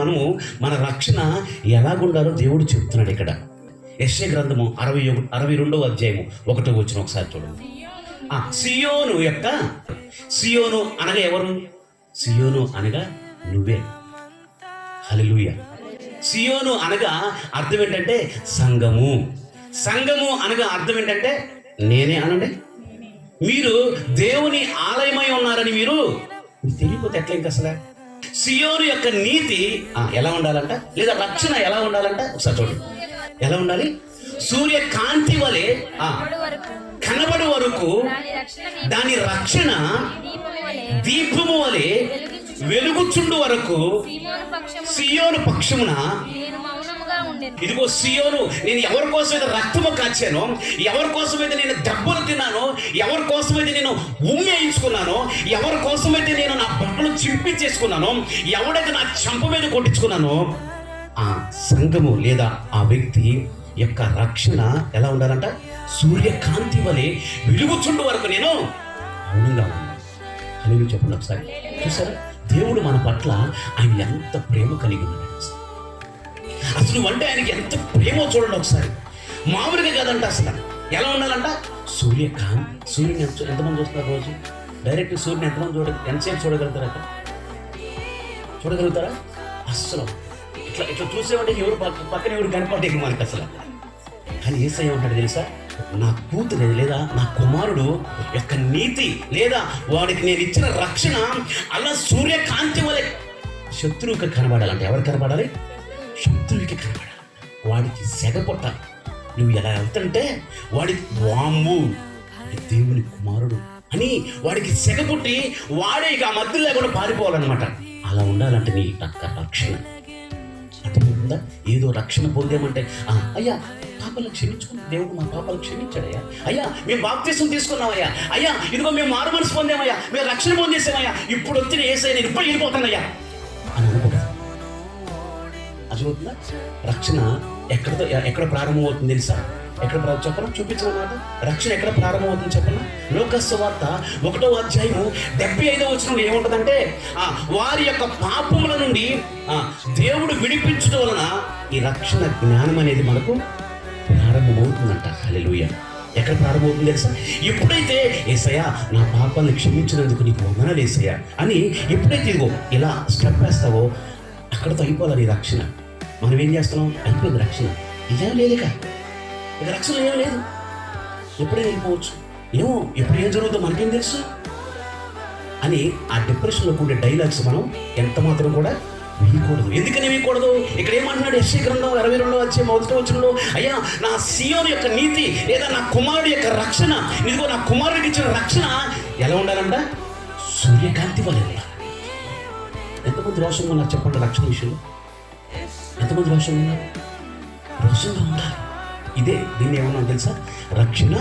మనము మన రక్షణ ఎలాగుండాలో దేవుడు చెప్తున్నాడు ఇక్కడ. యెషయా గ్రంథము 62వ అధ్యాయము 1వ వచనం ఒకసారి చూడండి. సియోను అనగా ఎవరు? సియోను అనగా నువ్వే. హల్లెలూయా. సియోను అనగా అర్థం ఏంటంటే సంఘము. సంఘము అనగా అర్థం ఏంటంటే నేనే అనండి. మీరు దేవుని ఆలయమై ఉన్నారని మీరు తెలియకపోతే ఎట్లా ఇంకా అసలు? సియోను యొక్క నీతి ఎలా ఉండాలంట, లేదా రక్షణ ఎలా ఉండాలంట ఒకసారి చూడండి. ఎలా ఉండాలి? సూర్యకాంతి వలె కనబడి వరకు దాని రక్షణ దీపము వలె వెలుగుచుండు వరకు సియోను పక్షమున. ఇదిగో సియోను, నేను ఎవరి కోసమైతే రక్తము కాచానో, ఎవరి కోసమైతే నేను దెబ్బలు తిన్నానో, ఎవరి కోసమైతే నేను ఉమ్మేయించుకున్నానో, ఎవరి కోసమైతే నేను నా బట్టలు చింపించేసుకున్నానో, ఎవడైతే నా చెంప మీద కొట్టించుకున్నానో, ఆ సంఘము లేదా ఆ వ్యక్తి యొక్క రక్షణ ఎలా ఉండాలంట? సూర్యకాంతి వలె వెలుగుచుండు వరకు నేను మౌనంగా ఉన్నాను. అని చెప్పండి ఒకసారి. చూసారా దేవుడు మన పట్ల ఆయన ఎంత ప్రేమ కలిగి ఉన్నాడు. అసలు అంటే ఆయనకి ఎంత ప్రేమో చూడండి ఒకసారి. మామూలుగా కదంట. అసలు ఎలా ఉండాలంట? సూర్యుని ఎంతమంది చూస్తున్నారు రోజు? డైరెక్ట్ సూర్యుని ఎంతసేపు చూడగలుగుతారట? చూడగలుగుతారా? అస్సలు ఇట్లా చూసేవాడి ఎవరు పక్కన ఎవరు కనపడే మనకి అసలు. కానీ యేసయ్య ఉంటాడు తెలుసా? నా కూతురు లేదా నా కుమారుడు యొక్క నీతి లేదా వాడికి నేను ఇచ్చిన రక్షణ అలా సూర్యకాంతి వలె శత్రువుకి కనబడాలంటే ఎవరు కనబడాలి? శత్రువుకి కనబడాలి. వాడికి సెగపొట్టాలి. నువ్వు ఎలా వెళ్తుంటే వాడికి వామ్ము దేవుని కుమారుడు అని వాడికి సెగపుట్టి వాడే ఇక ఆ మధ్య లేకుండా పారిపోవాలన్నమాట. అలా ఉండాలంటే నీ రక్షణ అర్థమవుతుందా? ఏదో రక్షణ పొందామంటే అయ్యా పాపాలను క్షమించుకుని దేవుడు మా పాపాలను క్షమించాడయ్యా, అయ్యా మేము బాప్తిసం తీసుకున్నామయ్యా, అయ్యా ఇదిగో మేము మారు మనసు పొందామయ్యా, మేము రక్షణ పొందేసామయ్యా, ఇప్పుడు వచ్చిన యేసయ్య నేను ఇప్పుడు వెళ్ళిపోతానయ్యా అని అనుకోదు. అర్థమవుతుందా? రక్షణ ఎక్కడ ప్రారంభం అవుతుంది తెలుసా? ఎక్కడ చెప్పనా? చూపించిన మాట. రక్షణ ఎక్కడ ప్రారంభం అవుతుంది చెప్పనా? లోకాసు సువార్త 1వ అధ్యాయము 75వ వచనంలో ఏముంటుందంటే వారి యొక్క పాపముల నుండి దేవుడు విడిపించడం వలన ఈ రక్షణ జ్ఞానం అనేది మనకు ప్రారంభమవుతుందంట. హల్లెలూయా. ఎక్కడ ప్రారంభమవుతుంది తెలుసా? ఎప్పుడైతే యేసయ్యా నా పాపాలను క్షమించినందుకు నీకు వందనాలు యేసయ్యా అని ఎప్పుడైతే ఇదిగో ఇలా స్టెప్ వేస్తావో అక్కడతో అయిపోవాలి రక్షణ. మనం ఏం చేస్తున్నాం? అయిపోయింది రక్షణ. ఇదేం లేదుగా, ఇక రక్షణ ఏం లేదు. ఎప్పుడైనా వెళ్ళిపోవచ్చు. ఏమో ఎప్పుడు ఏం జరుగుతుందో మనకేం తెలుసు అని ఆ డిప్రెషన్లో కూడే డైలాగ్స్ మనం ఎంత మాత్రం కూడా వేయకూడదు. ఎందుకని వేయకూడదు? ఇక్కడ ఏమంటున్నాడు? యెషయా గ్రంథం 62వ అధ్యాయం 1వ వచనంలో అయ్యా నా సియోను యొక్క నీతి లేదా నా కుమారుడు యొక్క రక్షణ, ఇదిగో నా కుమారుడికి ఇచ్చిన రక్షణ ఎలా ఉండాలంట? సూర్యకాంతి వలె ఉండాలి. ఎంతమంది రోషంగా ఉన్నారు చెప్పండి? రక్షణ విషయంలో ఎంతమంది రోషంగా ఉన్నారు? రోషంగా ఉండాలి. దీన్ని ఏమన్నా తెలుసా? రక్షణ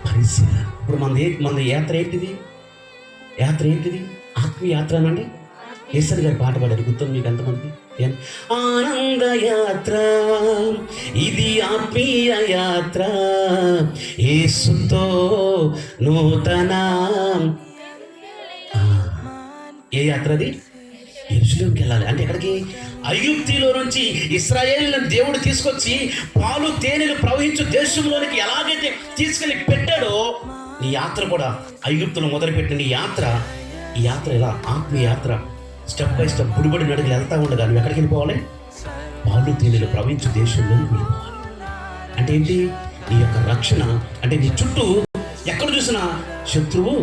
పరిశీలన. ఇప్పుడు మన యాత్ర ఏంటిది? ఆత్మీయ యాత్ర అనండి. యేసయ్య గారి పాట పాడారు, గుర్తుంది మీకు ఎంతమంది? ఆనంద యాత్ర ఇది, ఆత్మీయ యాత్ర, యేసుతో నూతన. ఏ యాత్ర అది? యెరూషలేముకి వెళ్ళాలి. అంటే ఎక్కడికి? ఐగుప్తులో నుంచి ఇశ్రాయేలులను దేవుడు తీసుకొచ్చి పాలు తేనెలు ప్రవహించు దేశంలోనికి ఎలాగైతే తీసుకెళ్ళి పెట్టాడో నీ యాత్ర కూడా ఐగుప్తులో మొదలుపెట్టిన ఈ యాత్ర ఇలా ఆత్మీయ యాత్ర స్టెప్ బై స్టెప్ బుడిబడి నడుగులు వెళ్తా ఉండగా నువ్వు ఎక్కడికి వెళ్ళిపోవాలి? పాలు తేనెలు ప్రవహించు దేశంలోకి వెళ్ళిపోవాలి. అంటే ఏంటి? నీ యొక్క రక్షణ అంటే నీ చుట్టూ ఎక్కడ చూసినా శత్రువు